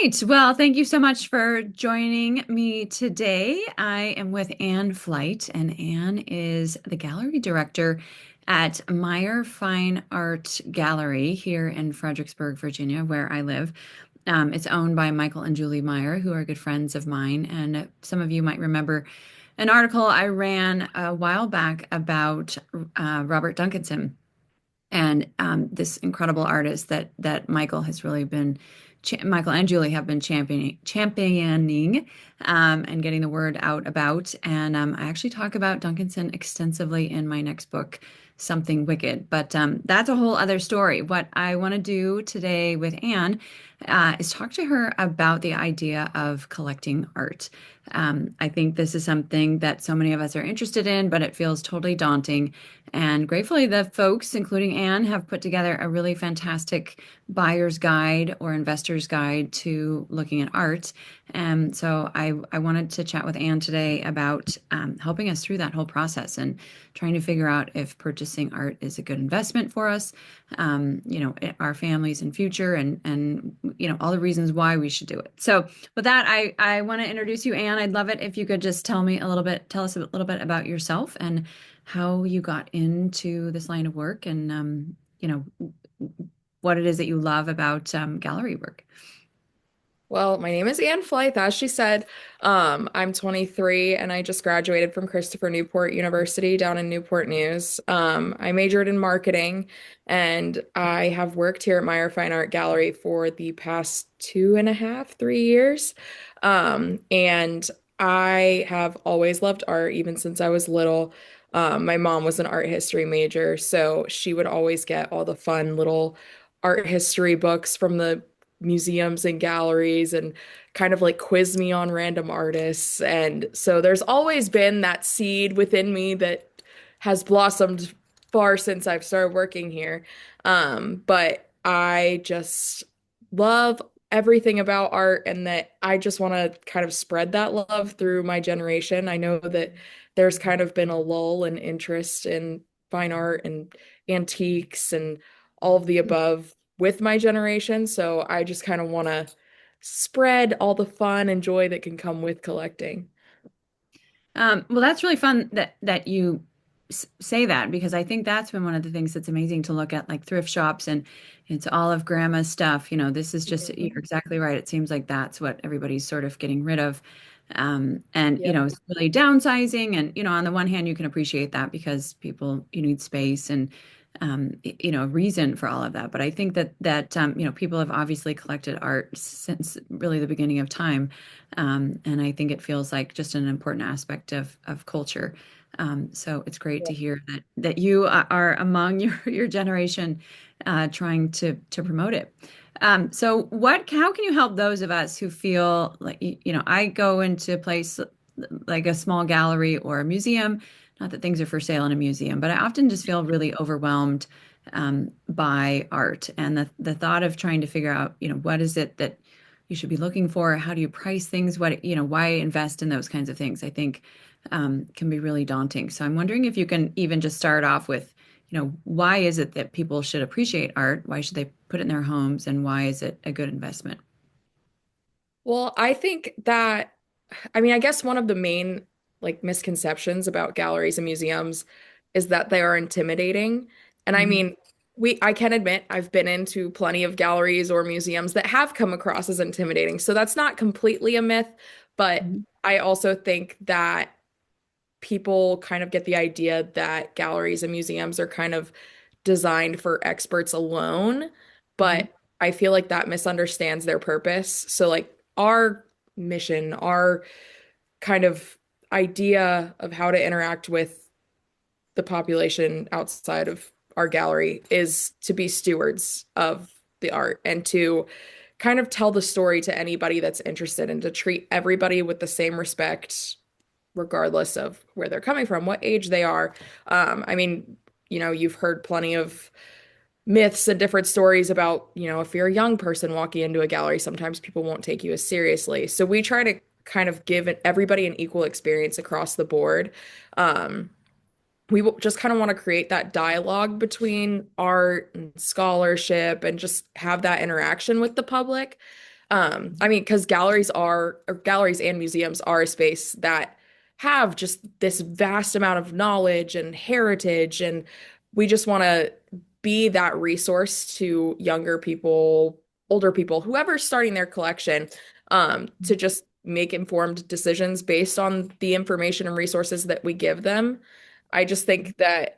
right. Well, thank you so much for joining me today. I am with Anne Flight, and Anne is the gallery director at Meyer Fine Art Gallery here in Fredericksburg, Virginia, where I live. It's owned by Michael and Julie Meyer, who are good friends of mine. And some of you might remember an article I ran a while back about Robert Duncanson and this incredible artist that Michael has really been Michael and Julie have been championing and getting the word out about. And I actually talk about Duncanson extensively in my next book, Something Wicked. But that's a whole other story. What I want to do today with Anne is talk to her about the idea of collecting art. I think this is something that so many of us are interested in, but it feels totally daunting. And gratefully, the folks, including Anne, have put together a really fantastic buyer's guide or investor's guide to looking at art. And so I wanted to chat with Anne today about helping us through that whole process and trying to figure out if purchasing art is a good investment for us, our families and future, and all the reasons why we should do it. So with that, I want to introduce you, Anne. I'd love it if you could just tell us a little bit about yourself and how you got into this line of work and what it is that you love about gallery work. Well, my name is Anne Flythe, as she said. I'm 23 and I just graduated from Christopher Newport University down in Newport News. I majored in marketing and I have worked here at Meyer Fine Art Gallery for the past 2.5, 3 years. And I have always loved art, even since I was little. My mom was an art history major, so she would always get all the fun little art history books from the museums and galleries and kind of like quiz me on random artists. And so there's always been that seed within me that has blossomed far since I've started working here. But I just love everything about art and that I just want to kind of spread that love through my generation. I know that there's kind of been a lull in interest in fine art and antiques and all of the above with my generation. So I just kind of want to spread all the fun and joy that can come with collecting. Well, that's really fun that you say that because I think that's been one of the things that's amazing to look at, like thrift shops, and it's all of grandma's stuff. This is just, you're exactly right. It seems like that's what everybody's sort of getting rid of. And, Yep. it's really downsizing. And, on the one hand, you can appreciate that because people, you need space and, a reason for all of that. But I think that people have obviously collected art since really the beginning of time. And I think it feels like just an important aspect of culture. So it's great to hear that you are among your generation trying to promote it. So how can you help those of us who feel like, I go into a place like a small gallery or a museum, not that things are for sale in a museum, but I often just feel really overwhelmed by art and the thought of trying to figure out, what is it that you should be looking for? How do you price things? Why invest in those kinds of things? I think can be really daunting. So I'm wondering if you can even just start off with, why is it that people should appreciate art? Why should they put it in their homes? And why is it a good investment? Well, I think that, I mean, I guess one of the main like misconceptions about galleries and museums is that they are intimidating. And I Mhm. mean, I can admit I've been into plenty of galleries or museums that have come across as intimidating. So that's not completely a myth, but Mhm. I also think that people kind of get the idea that galleries and museums are kind of designed for experts alone, Mhm. but I feel like that misunderstands their purpose. So, like, our mission, our kind of idea of how to interact with the population outside of our gallery is to be stewards of the art and to kind of tell the story to anybody that's interested and to treat everybody with the same respect regardless of where they're coming from, what age they are. I mean, you've heard plenty of myths and different stories about, if you're a young person walking into a gallery, sometimes people won't take you as seriously. So we try to kind of give everybody an equal experience across the board. Um, just kind of want to create that dialogue between art and scholarship and just have that interaction with the public. I mean, because galleries and museums are a space that have just this vast amount of knowledge and heritage, and we just want to be that resource to younger people, older people, whoever's starting their collection, to just make informed decisions based on the information and resources that we give them. I just think that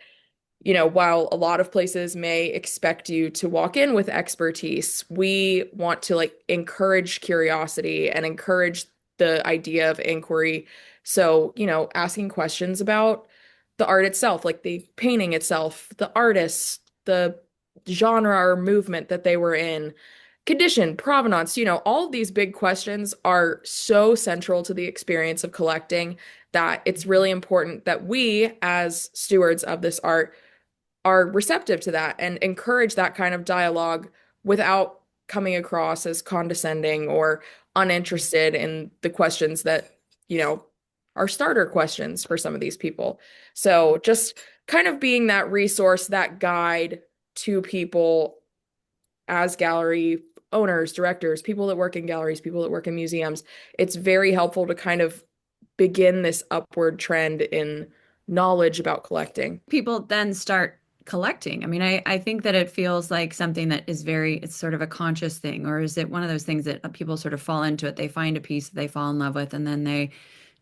while a lot of places may expect you to walk in with expertise, we want to like encourage curiosity and encourage the idea of inquiry. So, asking questions about the art itself, like the painting itself, the artist, the genre or movement that they were in, condition, provenance, all of these big questions are so central to the experience of collecting that it's really important that we, as stewards of this art, are receptive to that and encourage that kind of dialogue without coming across as condescending or uninterested in the questions that, you know, are starter questions for some of these people. So just kind of being that resource, that guide to people as gallery owners, directors, people that work in galleries, people that work in museums, it's very helpful to kind of begin this upward trend in knowledge about collecting. People then start collecting? I mean, I think that it feels like something that is it's sort of a conscious thing, or is it one of those things that people sort of fall into it? They find a piece that they fall in love with, and then they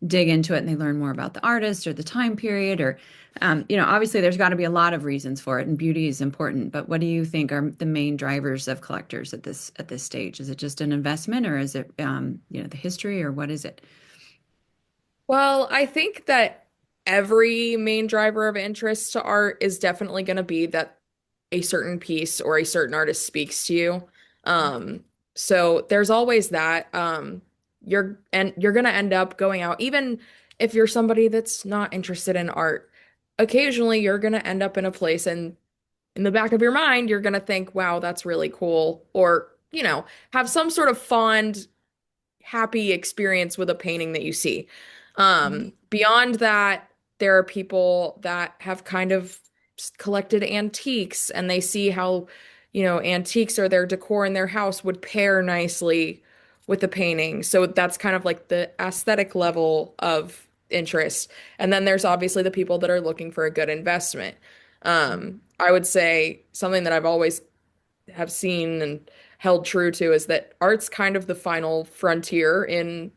dig into it and they learn more about the artist or the time period, or, obviously there's got to be a lot of reasons for it, and beauty is important. But what do you think are the main drivers of collectors at this stage? Is it just an investment, or is it, the history, or what is it? Well, I think that every main driver of interest to art is definitely going to be that a certain piece or a certain artist speaks to you. Um, so there's always that. You're going to end up going out, even if you're somebody that's not interested in art. Occasionally, you're going to end up in a place, and in the back of your mind, you're going to think, "Wow, that's really cool," or have some sort of fond happy experience with a painting that you see. Beyond that, there are people that have kind of collected antiques and they see how, antiques or their decor in their house would pair nicely with the painting. So that's kind of like the aesthetic level of interest. And then there's obviously the people that are looking for a good investment. I would say something that I've always have seen and held true to is that art's kind of the final frontier in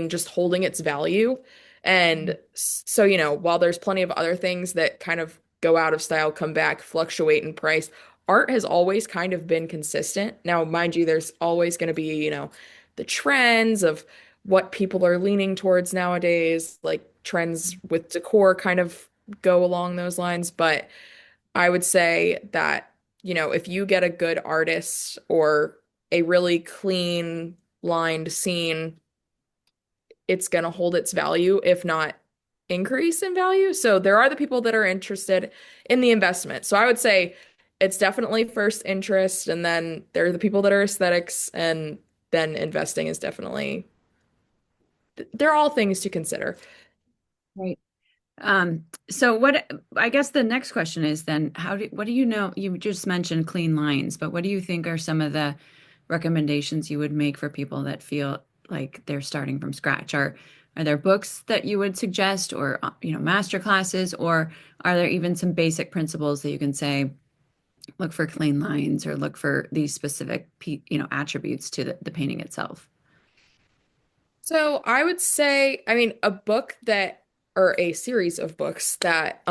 just holding its value. And so, while there's plenty of other things that kind of go out of style, come back, fluctuate in price, art has always kind of been consistent. Now, mind you, there's always going to be, the trends of what people are leaning towards nowadays, like trends with decor kind of go along those lines. But I would say that, if you get a good artist or a really clean lined scene, it's going to hold its value, if not increase in value. So there are the people that are interested in the investment. So I would say it's definitely first interest, and then there are the people that are aesthetics, and then investing is definitely, they're all things to consider. Right. So I guess the next question is then, what do you know? You just mentioned clean lines, but what do you think are some of the recommendations you would make for people that feel like they're starting from scratch? Are there books that you would suggest, or, master classes, or are there even some basic principles that you can say, look for clean lines, or look for these specific, attributes to the painting itself? So I would say, I mean, a book that, or a series of books that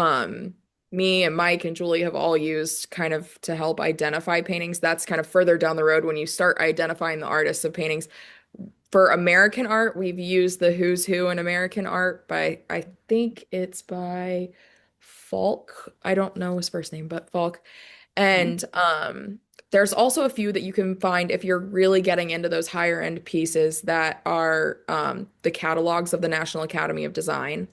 me and Mike and Julie have all used kind of to help identify paintings. That's kind of further down the road when you start identifying the artists of paintings. For American art, we've used the Who's Who in American Art by, I think it's by Falk. I don't know his first name, but Falk. Okay. And there's also a few that you can find if you're really getting into those higher end pieces that are the catalogs of the National Academy of Design.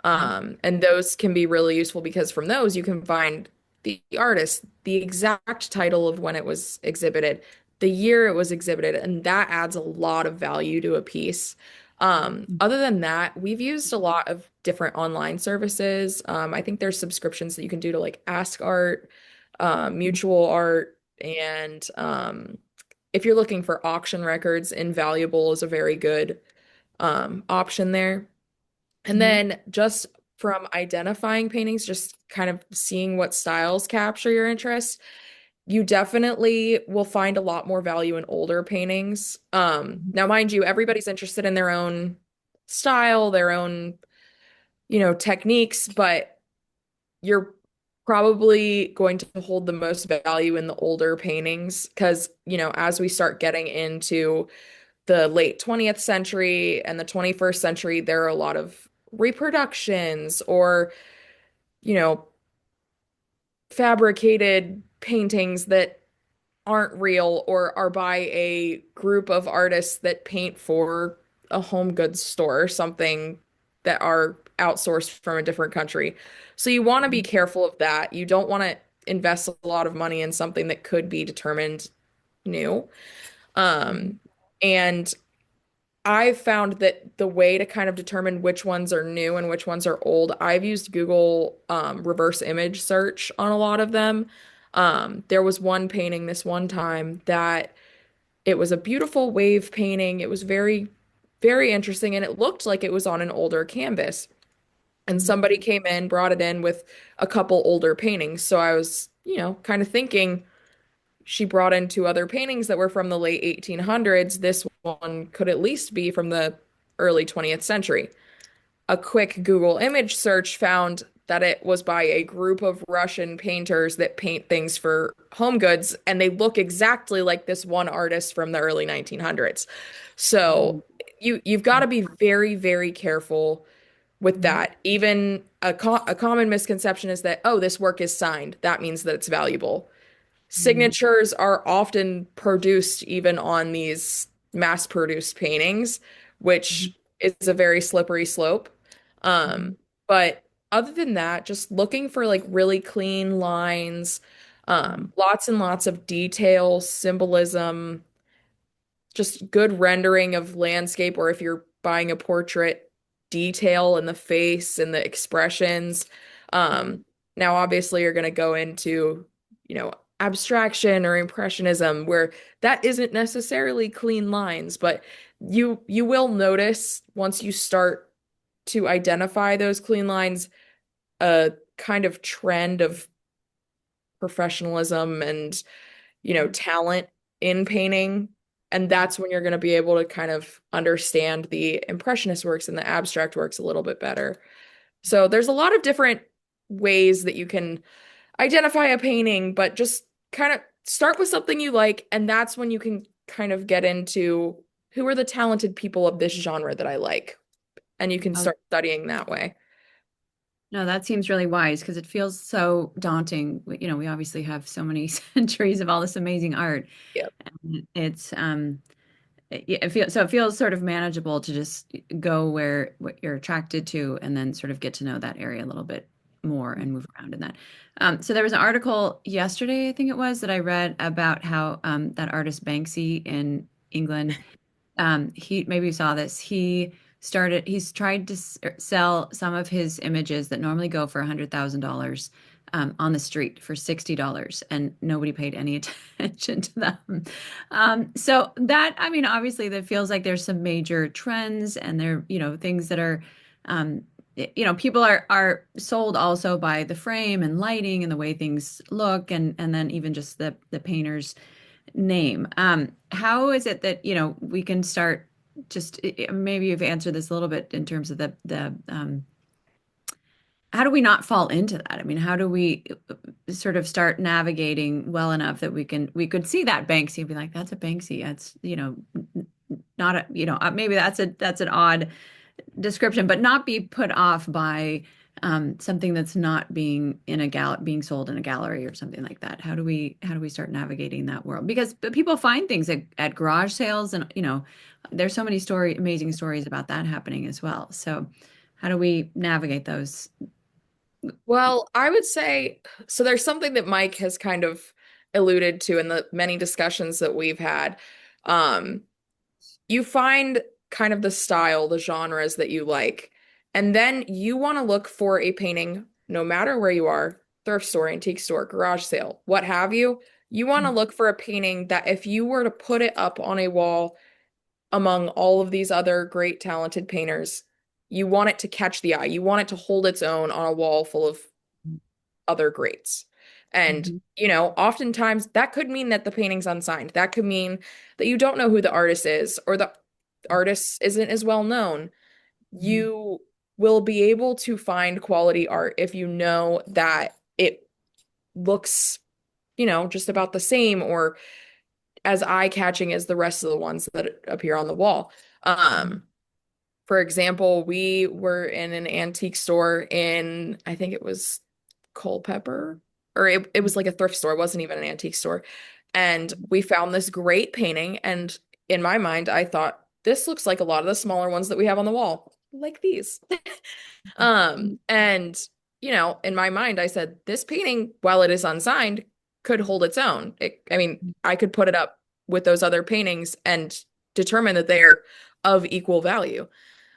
And those can be really useful because from those you can find the artist, the exact title of when it was exhibited, the year it was exhibited, and that adds a lot of value to a piece. Other than that, we've used a lot of different online services. I think there's subscriptions that you can do to like Ask Art, Mutual Art, and if you're looking for auction records, invaluable is a very good option there. And Mhm. then just from identifying paintings, just kind of seeing what styles capture your interest, you definitely will find a lot more value in older paintings. Now, mind you, everybody's interested in their own style, their own, techniques, but you're probably going to hold the most value in the older paintings because, as we start getting into the late 20th century and the 21st century, there are a lot of reproductions or, you know, fabricated paintings that aren't real or are by a group of artists that paint for a home goods store or something that are outsourced from a different country. So you want to be careful of that. You don't want to invest a lot of money in something that could be determined new. Mhm. Um, and I've found that the way to kind of determine which ones are new and which ones are old, I've used Google reverse image search on a lot of them. There was one painting this one time that it was a beautiful wave painting. It was very, very interesting, and it looked like it was on an older canvas. And Mhm. somebody came in, brought it in with a couple older paintings. So I was, kind of thinking, she brought in two other paintings that were from the late 1800s. This one could at least be from the early 20th century. A quick Google image search found that it was by a group of Russian painters that paint things for home goods, and they look exactly like this one artist from the early 1900s. So Mhm. you've got to be very, very careful with Mhm. that. Even a common misconception is that, oh, this work is signed. That means that it's valuable. Mhm. Signatures are often produced even on these mass-produced paintings, which Mhm. is a very slippery slope. Mhm. But other than that, just looking for like really clean lines, Mhm. lots and lots of detail, symbolism, just good rendering of landscape, or if you're buying a portrait, detail in the face and the expressions. Mhm. Um, Now, obviously, you're going to go into, you know, abstraction or impressionism, where that isn't necessarily clean lines, but you will notice once you start to identify those clean lines, a kind of trend of professionalism and talent in painting. And that's when you're going to be able to kind of understand the impressionist works and the abstract works a little bit better. So there's a lot of different ways that you can identify a painting, but just kind of start with something you like, and that's when you can kind of get into who are the talented people of this genre that I like, and you can Oh, start studying that way. no, that seems really wise because it feels so daunting. We obviously have so many centuries of all this amazing art. Yep. And it feels sort of manageable to just go where what you're attracted to and then sort of get to know that area a little bit more and move around in that. So there was an article yesterday, I think it was, that I read about how that artist Banksy in England, he maybe you saw this. He's tried to sell some of his images that normally go for $100,000 on the street for $60, and nobody paid any attention to them. So that, I mean, obviously that feels like there's some major trends and there, things that are, um, people are sold also by the frame and lighting and the way things look, and then even just the painter's name. How is it that, we can start just maybe you've answered this a little bit in terms of the how do we not fall into that? I mean, how do we sort of start navigating well enough that we could see that Banksy and be like, that's a Banksy. That's, not a, maybe that's an odd description, but not be put off by something that's not being sold in a gallery or something like that. How do we start navigating that world? Because but people find things at garage sales, and there's so many amazing stories about that happening as well. So how do we navigate those? Well, I would say so. There's something that Mike has kind of alluded to in the many discussions that we've had. Um, you find kind of the style, the genres that you like, and then you want to look for a painting, no matter where you are, thrift store, antique store, garage sale, what have you. You want to look for a painting that if you were to put it up on a wall among all of these other great talented painters, you want it to catch the eye. You want it to hold its own on a wall full of other greats. And, Mhm. oftentimes that could mean that the painting's unsigned. That could mean that you don't know who the artist is or the artist isn't as well known. Mhm. You will be able to find quality art if you know that it looks, just about the same or as eye-catching as the rest of the ones that appear on the wall. Mhm. Um, for example, we were in an antique store in, I think it was Culpeper, or it was like a thrift store. It wasn't even an antique store. And we found this great painting. And in my mind, I thought, this looks like a lot of the smaller ones that we have on the wall, like these. And in my mind, I said, this painting, while it is unsigned, could hold its own. I mean, I could put it up with those other paintings and determine that they're of equal value.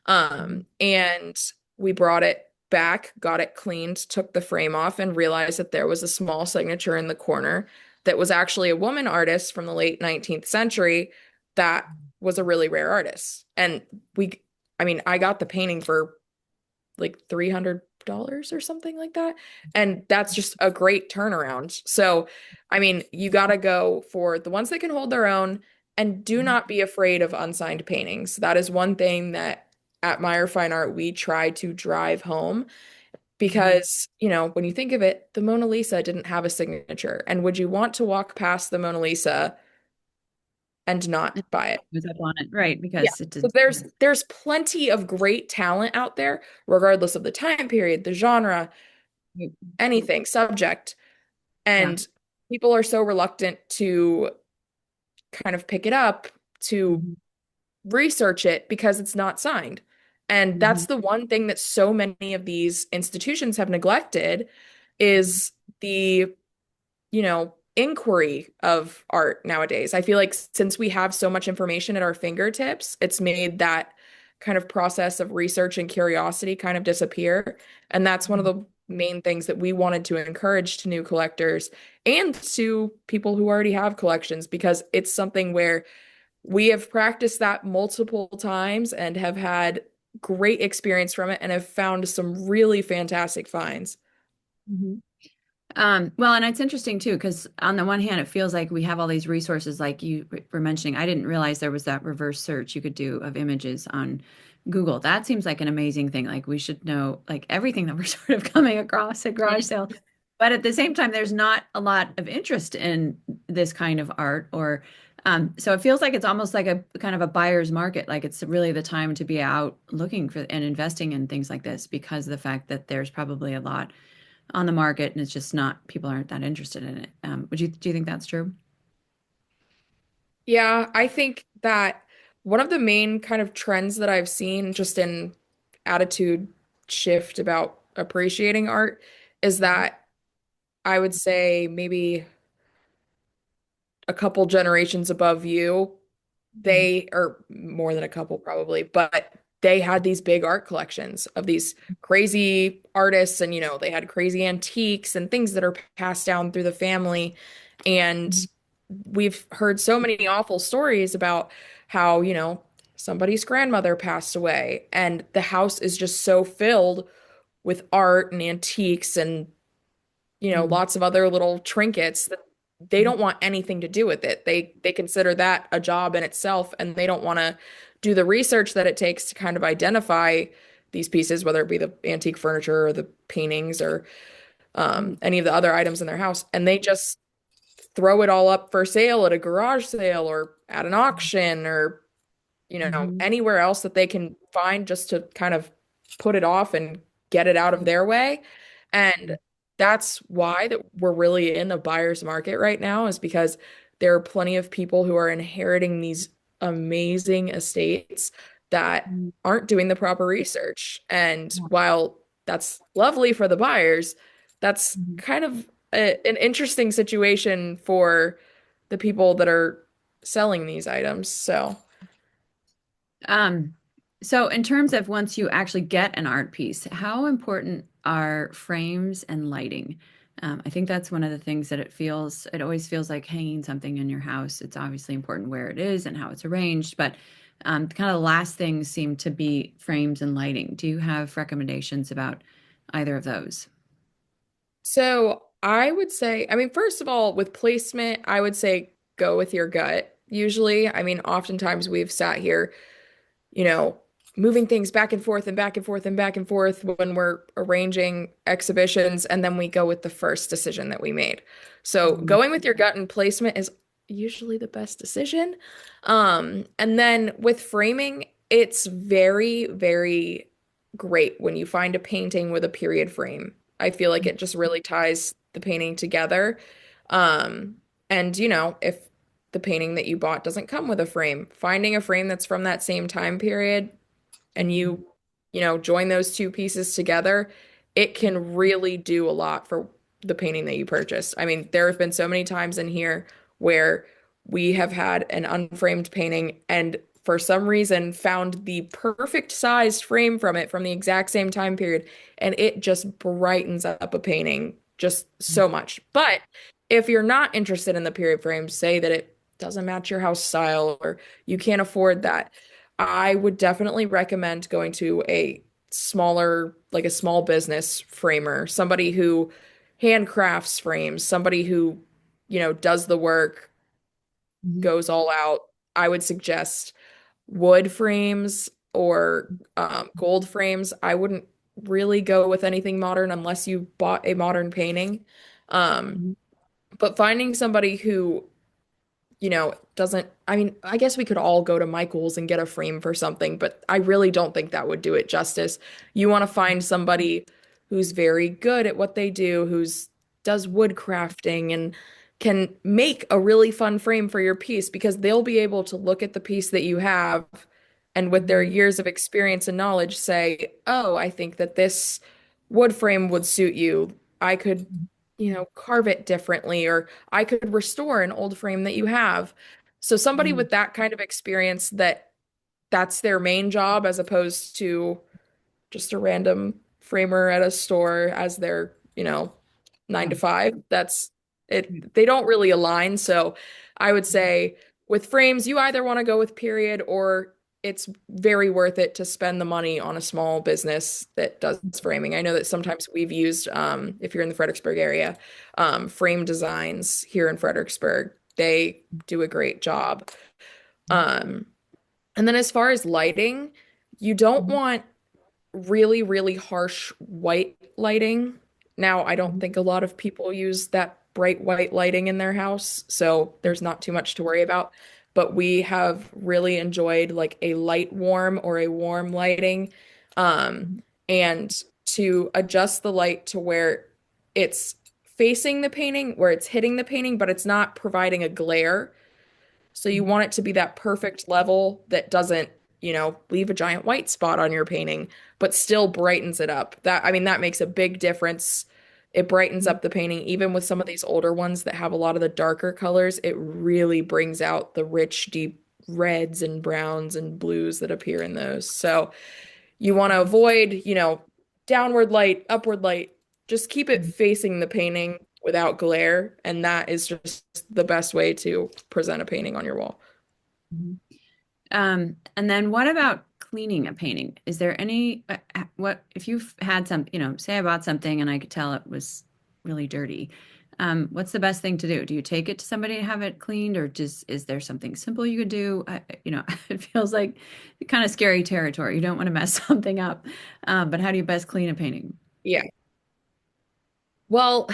Mhm. And we brought it back, got it cleaned, took the frame off, and realized that there was a small signature in the corner that was actually a woman artist from the late 19th century that was a really rare artist. And I mean, I got the painting for like $300 or something like that. And that's just a great turnaround. So, I mean, you got to go for the ones that can hold their own and do not be afraid of unsigned paintings. That is one thing that at Meyer Fine Art we try to drive home Mhm. because, when you think of it, the Mona Lisa didn't have a signature. And would you want to walk past the Mona Lisa and not It buy it? was up on it, right? Yeah. Because it So did. there's plenty of great talent out there, regardless of the time period, the genre, anything, subject. Yeah. And people are so reluctant to kind of pick it up, to Mhm. research it because it's not signed. And Mhm. that's the one thing that so many of these institutions have neglected Mhm. is the inquiry of art nowadays. I feel like since we have so much information at our fingertips, it's made that kind of process of research and curiosity kind of disappear. And that's one of Mhm. the main things that we wanted to encourage to new collectors and to people who already have collections, because it's something where we have practiced that multiple times and have had great experience from it and have found some really fantastic finds. Mhm. Well, and it's interesting too, because on the one hand, it feels like we have all these resources, like you were mentioning. I didn't realize there was that reverse search you could do of images on Google. That seems like an amazing thing. Like we should know like everything that we're sort of coming across at garage sale. But at the same time, there's not a lot of interest in this kind of art, or so it feels like it's almost like a kind of a buyer's market. Like it's really the time to be out looking for and investing in things like this because of the fact that there's probably a lot on the market and it's just not people aren't that interested in it. Do you think that's true? Yeah, I think that one of the main kind of trends that I've seen just in attitude shift about appreciating art is that I would say maybe a couple generations above you, Mhm. they or more than a couple probably, but they had these big art collections of these crazy artists and they had crazy antiques and things that are passed down through the family. And Mhm. we've heard so many awful stories about how, somebody's grandmother passed away and the house is just so filled with art and antiques and Mhm. lots of other little trinkets that they don't want anything to do with it. They consider that a job in itself, and they don't want to do the research that it takes to kind of identify these pieces, whether it be the antique furniture or the paintings or Mhm. any of the other items in their house. And they just throw it all up for sale at a garage sale or at an auction or Mhm. anywhere else that they can find just to kind of put it off and get it out of their way. And that's why that we're really in a buyer's market right now is because there are plenty of people who are inheriting these amazing estates that Mhm. aren't doing the proper research. And Yeah. while that's lovely for the buyers, that's Mhm. kind of an interesting situation for the people that are selling these items. So, Um, so in terms of once you actually get an art piece, how important are frames and lighting? I think that's one of the things that it always feels like hanging something in your house. It's obviously important where it is and how it's arranged, but kind of the last things seem to be frames and lighting. Do you have recommendations about either of those? So I would say, I mean, first of all, with placement, I would say go with your gut. Usually, I mean, oftentimes we've sat here, you know, moving things back and forth and back and forth and back and forth when we're arranging exhibitions, and then we go with the first decision that we made. So Mhm. going with your gut and placement is usually the best decision. And then with framing, it's very, very great when you find a painting with a period frame. I feel like it just really ties the painting together. Um, and if the painting that you bought doesn't come with a frame, finding a frame that's from that same time period and join those two pieces together, it can really do a lot for the painting that you purchased. I mean, there have been so many times in here where we have had an unframed painting and for some reason found the perfect sized frame from it from the exact same time period, and it just brightens up a painting just so much. But if you're not interested in the period frame, say that it doesn't match your house style or you can't afford that, I would definitely recommend going to a smaller, like a small business framer, somebody who handcrafts frames, somebody who, does the work, Mhm. goes all out. I would suggest wood frames or gold frames. I wouldn't really go with anything modern unless you bought a modern painting. Um, Mhm. but finding somebody who doesn't, I mean, I guess we could all go to Michael's and get a frame for something, but I really don't think that would do it justice. You want to find somebody who's very good at what they do, who's does wood crafting and can make a really fun frame for your piece because they'll be able to look at the piece that you have and with their Mhm. years of experience and knowledge say, "Oh, I think that this wood frame would suit you. I could, carve it differently or I could restore an old frame that you have." So somebody Mhm. with that kind of experience that's their main job as opposed to just a random framer at a store as their, nine to Yeah. five. That's it. They don't really align. So I would say with frames, you either want to go with period or it's very worth it to spend the money on a small business that does framing. I know that sometimes we've used, if you're in the Fredericksburg area, Frame Designs here in Fredericksburg. They do a great job. Um, and then as far as lighting, you don't Mhm. want really, really harsh white lighting. Now, I don't Mhm. think a lot of people use that bright white lighting in their house, so there's not too much to worry about. But we have really enjoyed like a light warm or a warm lighting. Um, Mhm. and to adjust the light to where it's facing the painting, where it's hitting the painting, but it's not providing a glare. So you Mhm. want it to be that perfect level that doesn't, leave a giant white spot on your painting, but still brightens it up. I mean, that makes a big difference. It brightens Mhm. up the painting, even with some of these older ones that have a lot of the darker colors. It really brings out the rich, deep reds and browns and blues that appear in those. So you want to avoid, downward light, upward light. Just keep it Mhm. facing the painting without glare, and that is just the best way to present a painting on your wall. Mhm. And then what about cleaning a painting? Is there any, what, if you've had some, say I bought something and I could tell it was really dirty, what's the best thing to do? Do you take it to somebody to have it cleaned or just, is there something simple you could do? It feels like kind of scary territory. You don't want to mess something up. But how do you best clean a painting? Yeah. Well,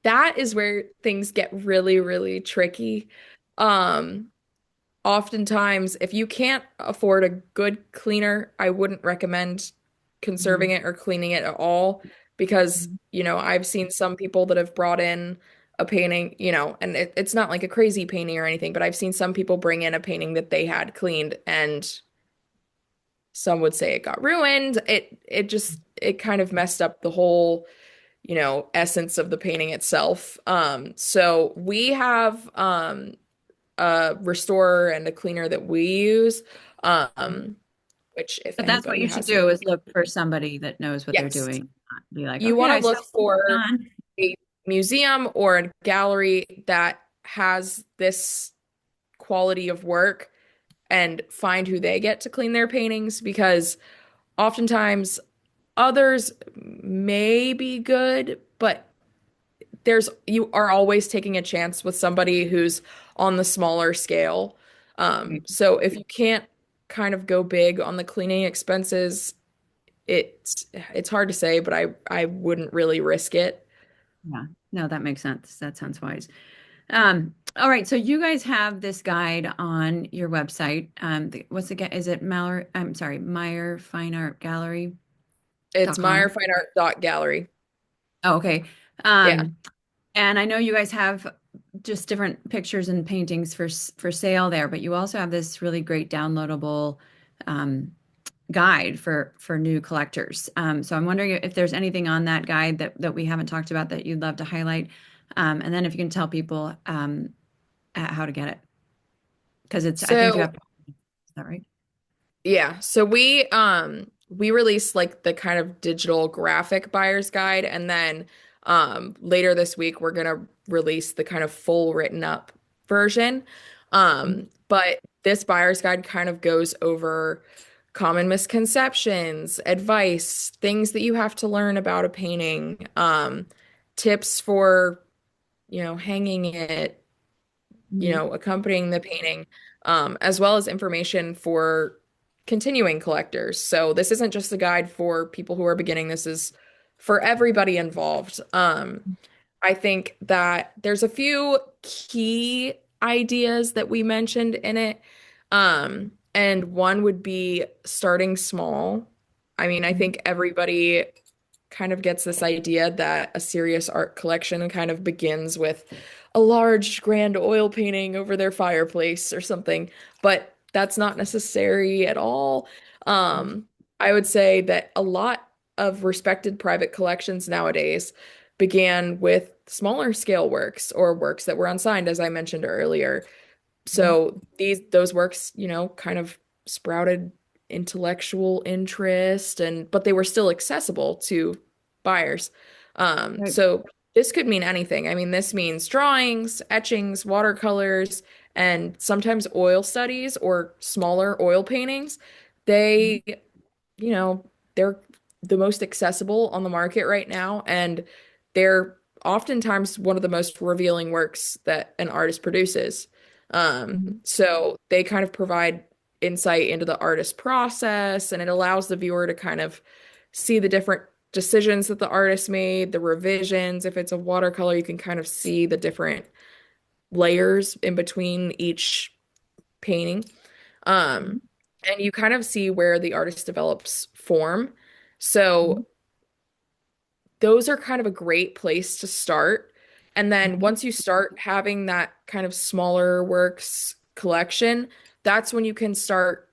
that is where things get really, really tricky. Um, Oftentimes, if you can't afford a good cleaner, I wouldn't recommend conserving Mhm. it or cleaning it at all because, Mhm. I've seen some people that have brought in a painting, and it's not like a crazy painting or anything, but I've seen some people bring in a painting that they had cleaned and some would say it got ruined. It kind of messed up the whole essence of the painting itself. So we have a restorer and a cleaner that we use, um, which if But that's what anybody you should has any, do is look for somebody that knows what they're yes, doing. Be like, you okay, want I to saw look this for done. a museum or a gallery that has this quality of work and find who they get to clean their paintings because oftentimes others may be good, but you are always taking a chance with somebody who's on the smaller scale. Right. So if you can't kind of go big on the cleaning expenses, it's hard to say, but I wouldn't really risk it. Yeah. No, that makes sense. That sounds wise. All right. So you guys have this guide on your website. What's the is it Mallory? I'm sorry, Meyer Fine Art It's Gallery.com. meyerfineart.gallery. Oh, okay. Yeah. Um, and I know you guys have just different pictures and paintings for sale there, but you also have this really great downloadable um, guide for new collectors. So I'm wondering if there's anything on that guide that we haven't talked about that you'd love to highlight, and then if you can tell people how to get it, because it's I think you So have. Is that right? yeah, so we released like the kind of digital graphic buyer's guide and then later this week we're gonna release the kind of full written up version. But this buyer's guide kind of goes over common misconceptions, advice, things that you have to learn about a painting, tips for, hanging it, Mm-hmm. accompanying the painting, as well as information for continuing collectors. So this isn't just a guide for people who are beginning. This is for everybody involved. I think that there's a few key ideas that we mentioned in it. And one would be starting small. I mean, I think everybody kind of gets this idea that a serious art collection kind of begins with a large grand oil painting over their fireplace or something, but that's not necessary at all. Um, I would say that a lot of respected private collections nowadays began with smaller scale works or works that were unsigned, as I mentioned earlier. So those works, kind of sprouted intellectual interest and but they were still accessible to buyers. Right. So this could mean anything. I mean, this means drawings, etchings, watercolors, and sometimes oil studies or smaller oil paintings. They, they're the most accessible on the market right now, and they're oftentimes one of the most revealing works that an artist produces. So they kind of provide insight into the artist process, and it allows the viewer to kind of see the different decisions that the artist made, the revisions. If it's a watercolor, you can kind of see the different layers in between each painting. Um, and you kind of see where the artist develops form. So those are kind of a great place to start. And then once you start having that kind of smaller works collection, that's when you can start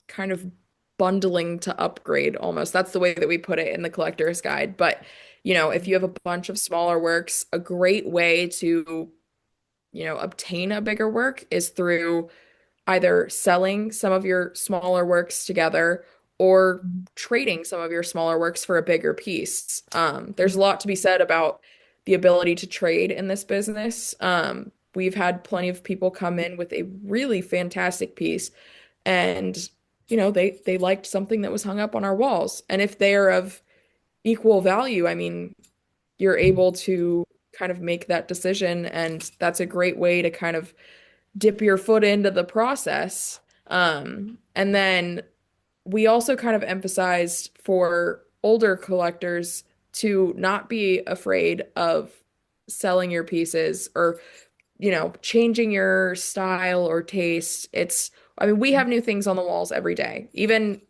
kind of bundling to upgrade almost. That's the way that we put it in the collector's guide. But, if you have a bunch of smaller works, a great way to, obtain a bigger work is through either selling some of your smaller works together or trading some of your smaller works for a bigger piece. There's a lot to be said about the ability to trade in this business. We've had plenty of people come in with a really fantastic piece and they liked something that was hung up on our walls. And if they are of equal value, I mean, you're able to kind of make that decision and that's a great way to kind of dip your foot into the process. And then we also kind of emphasized for older collectors to not be afraid of selling your pieces or, changing your style or taste. I mean, we have new things on the walls every day, even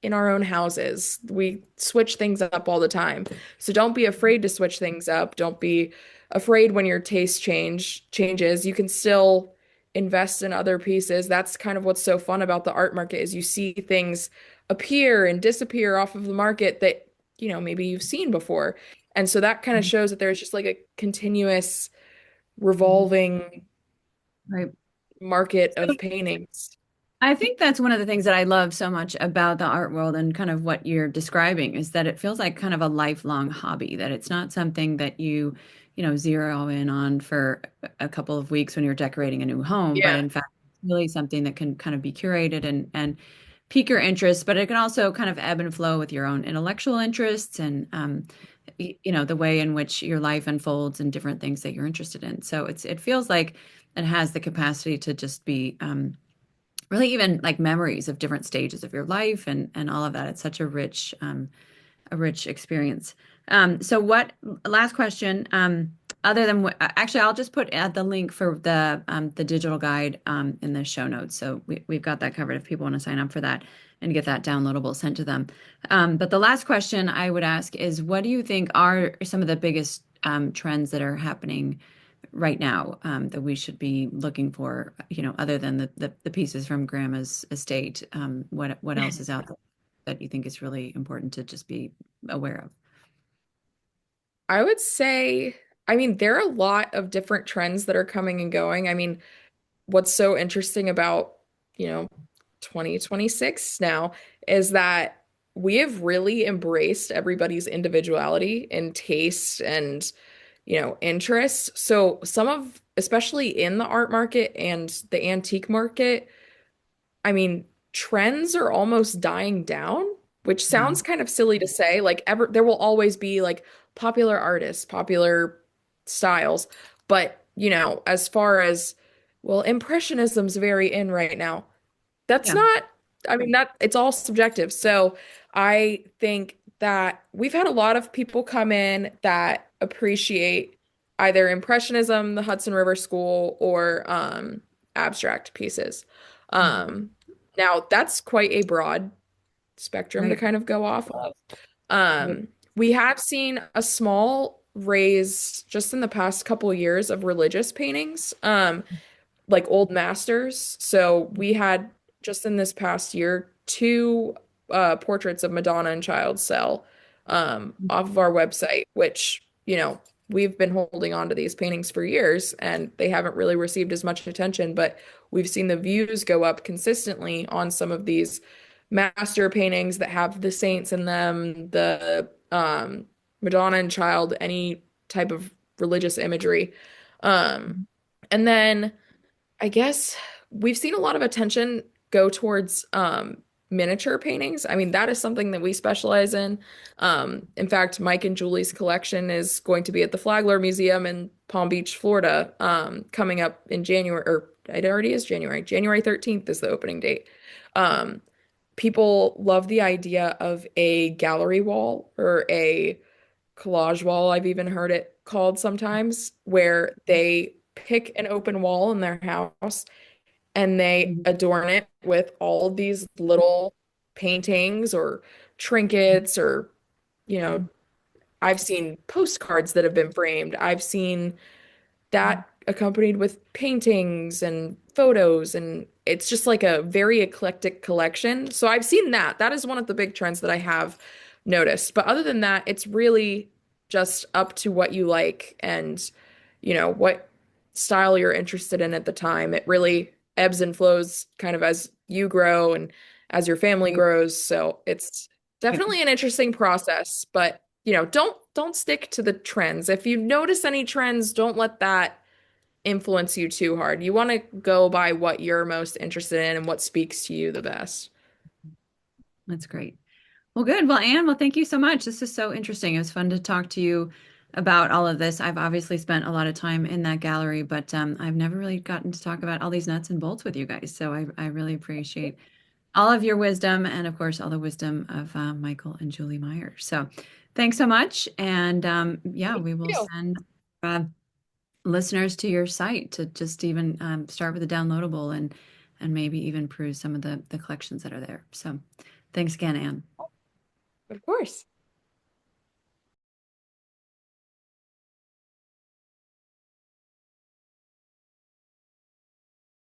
in our own houses. We switch things up all the time. So don't be afraid to switch things up. Don't be afraid when your taste changes. You can still invest in other pieces. That's kind of what's so fun about the art market is you see things appear and disappear off of the market that, maybe you've seen before. And so that kind of shows that there's just like a continuous revolving Right. market of paintings. I think that's one of the things that I love so much about the art world and kind of what you're describing is that it feels like kind of a lifelong hobby, that it's not something that you zero in on for a couple of weeks when you're decorating a new home, but Yeah. in fact, it's really something that can kind of be curated and pique your interest, but it can also kind of ebb and flow with your own intellectual interests and the way in which your life unfolds and different things that you're interested in. So it feels like it has the capacity to just be really even like memories of different stages of your life and all of that. It's such a rich experience. So what last question, other than actually I'll just put the link for the digital guide in the show notes. So we've got that covered if people want to sign up for that and get that downloadable sent to them. But the last question I would ask is what do you think are some of the biggest trends that are happening right now that we should be looking for, other than the pieces from Grandma's estate? What else is out there that you think is really important to just be aware of? I would say, I mean, there are a lot of different trends that are coming and going. I mean, what's so interesting about, you know, 2026 now is that we have really embraced everybody's individuality and taste and, interests. So some of, especially in the art market and the antique market, I mean, trends are almost dying down, which Wow. sounds kind of silly to say. Like ever there will always be like popular artists, popular styles, but as far as well, impressionism's very in right now. That's Yeah. not, I mean, that it's all subjective. So I think that we've had a lot of people come in that appreciate either Impressionism, the Hudson River School, or abstract pieces. Mhm. Um, Now that's quite a broad spectrum to Right. kind of go off of. Right. We have seen a small raise just in the past couple of years of religious paintings. Like old masters. So we had just in this past year two portraits of Madonna and Child sell off of our website, which, we've been holding on to these paintings for years and they haven't really received as much attention, but we've seen the views go up consistently on some of these master paintings that have the saints in them, the Madonna and Child, any type of religious imagery. Um, and then I guess we've seen a lot of attention go towards miniature paintings. I mean, that is something that we specialize in. In fact, Mike and Julie's collection is going to be at the Flagler Museum in Palm Beach, Florida, coming up in January, or it already is January. January 13th is the opening date. Um, People love the idea of a gallery wall or a collage wall, I've even heard it called sometimes, where they pick an open wall in their house and they Mhm. adorn it with all these little paintings or trinkets or, you know, I've seen postcards that have been framed. I've seen that accompanied with paintings and photos, and it's just like a very eclectic collection. So I've seen that. That is one of the big trends that I have noticed. But other than that, it's really just up to what you like and what style you're interested in at the time. It really ebbs and flows kind of as you grow and as your family Right. grows. So it's Right. definitely an interesting process, but don't stick to the trends. If you notice any trends, don't let that influence you too hard. You want to go by what you're most interested in and what speaks to you the best. That's great. Well, good. Well, Anne, well, thank you so much. This is so interesting. It was fun to talk to you about all of this. I've obviously spent a lot of time in that gallery, but I've never really gotten to talk about all these nuts and bolts with you guys. So I really appreciate all of your wisdom and, of course, all the wisdom of Michael and Julie Meyer. So thanks so much. And yeah, Thank we will you. send uh, listeners to your site to just even start with a downloadable and maybe even peruse some of the collections that are there. So thanks again, Anne. Of course.